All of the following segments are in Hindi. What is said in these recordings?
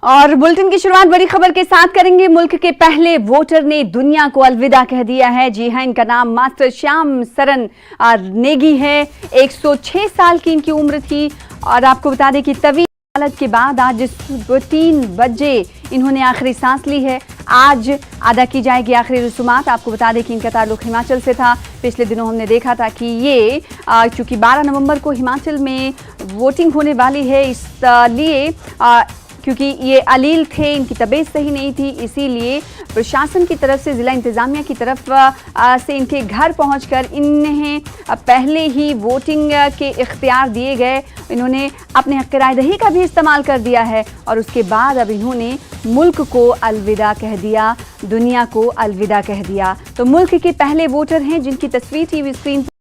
और बुलेटिन की शुरुआत बड़ी खबर के साथ करेंगे। मुल्क के पहले वोटर ने दुनिया को अलविदा कह दिया है। जी हां, इनका नाम मास्टर श्याम सरन नेगी है। 106 साल की इनकी उम्र थी और आपको बता दें कि तवील हालत के बाद आज 3 बजे इन्होंने आखिरी सांस ली है। आज अदा की जाएगी आखिरी रसूमात। आपको बता दें कि इनका ताल्लुक हिमाचल से था। पिछले दिनों हमने देखा था कि ये चूंकि 12 नवंबर को हिमाचल में वोटिंग होने वाली है, इसलिए क्योंकि ये अलील थे, इनकी तबीयत सही नहीं थी, इसीलिए प्रशासन की तरफ से, ज़िला इंतज़ामिया की तरफ से इनके घर पहुंचकर इन्हें पहले ही वोटिंग के इख्तियार दिए गए। इन्होंने अपने हक़ राय दही का भी इस्तेमाल कर दिया है और उसके बाद अब इन्होंने मुल्क को अलविदा कह दिया, दुनिया को अलविदा कह दिया। तो मुल्क के पहले वोटर हैं जिनकी तस्वीर टीवी स्क्रीन पर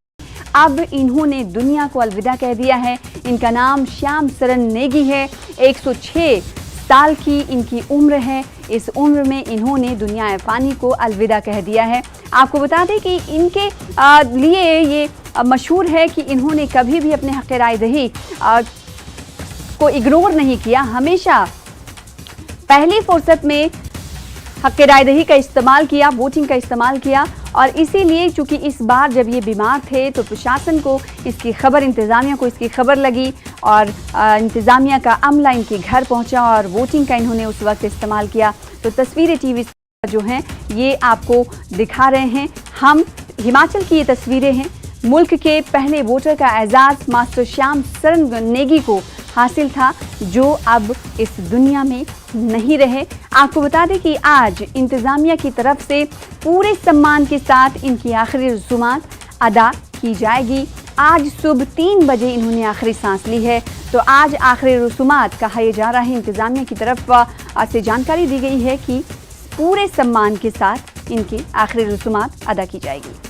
अब इन्होंने दुनिया को अलविदा कह दिया है। इनका नाम श्याम सरन नेगी है। 106 साल की इनकी उम्र है। इस उम्र में इन्होंने दुनिया फ़ानी को अलविदा कह दिया है। आपको बता दें कि इनके लिए ये मशहूर है कि इन्होंने कभी भी अपने हक़ राय दही को इग्नोर नहीं किया। हमेशा पहली फुर्सत में हक़ राय दही का इस्तेमाल किया, वोटिंग का इस्तेमाल किया और इसीलिए चूँकि इस बार जब ये बीमार थे तो प्रशासन को इसकी खबर, इंतज़ामिया को इसकी खबर लगी और इंतज़ामिया का अमला इनके घर पहुंचा और वोटिंग का इन्होंने उस वक्त इस्तेमाल किया। तो तस्वीरें टीवी जो हैं ये आपको दिखा रहे हैं। हम हिमाचल की ये तस्वीरें हैं। मुल्क के पहले वोटर का एजाज़ मास्टर श्याम सरन नेगी को हासिल था, जो अब इस दुनिया में नहीं रहे। आपको बता दें कि आज इंतज़ामिया की तरफ से पूरे सम्मान के साथ इनकी आखिरी रसूमात अदा की जाएगी। आज सुबह 3 बजे इन्होंने आखिरी सांस ली है। तो आज आखिरी रसूमात कहा यह जा रहा है, इंतज़ामिया की तरफ से जानकारी दी गई है कि पूरे सम्मान के साथ इनकी आखिरी रसूमात अदा की जाएगी।